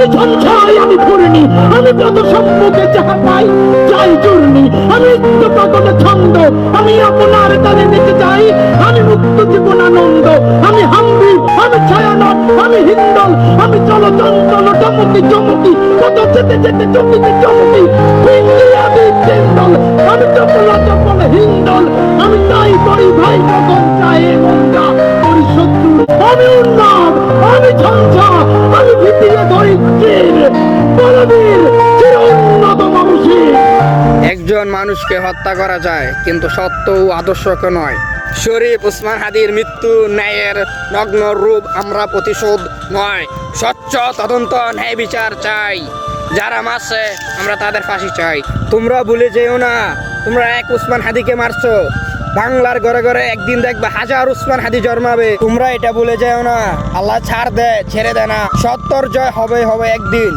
আমি ঝঞ্ঝাই, আমি ঘূর্ণি, আমি কত সম্মুখে যাহা পাই যাই চূর্ণি, আমি নিত্য প্রকট ছন্দ, আমি আপনার তালে নেচে যাই, আমি মুক্ত জীবনানন্দ, আমি হাম্বি, আমি ছায়ানট, আমি হিন্দল, আমি চলচঞ্চল চমকি চমকি, কত যেতে যেতে চমকি চমকি, আমি চিন্দল, আমি চপলা চপল হিন্দল, আমি তাই করি ভাই কখন চাই মন্দা করি শত্রু, আমি উন্মাদ, আমি ঝঞ্ঝা, আমি ভিতিয়ে ধরি চির বলবীর চির উন্নত মানুষের। একজন মানুষকে হত্যা করা যায়, কিন্তু সত্য ও আদর্শকে নয়। শরীফ ওসমান হাদির মৃত্যু ন্যায়ের নগ্ন রূপ, আমরা প্রতিশোধ নয়, স্বচ্ছ তদন্ত, ন্যায় বিচার চাই। যারা মারছে আমরা তাদের ফাঁসি চাই। তোমরা ভুলে যেও না, তোমরা এক ওসমান হাদিকে মারছো, বাংলার ঘরে ঘরে একদিন দেখবে হাজার ওসমান হাদি জন্মাবে। তোমরা এটা ভুলে যেও না, আল্লাহ ছাড় দেয়, ছেড়ে দেয় না, সত্যর জয় হবে হবে একদিন।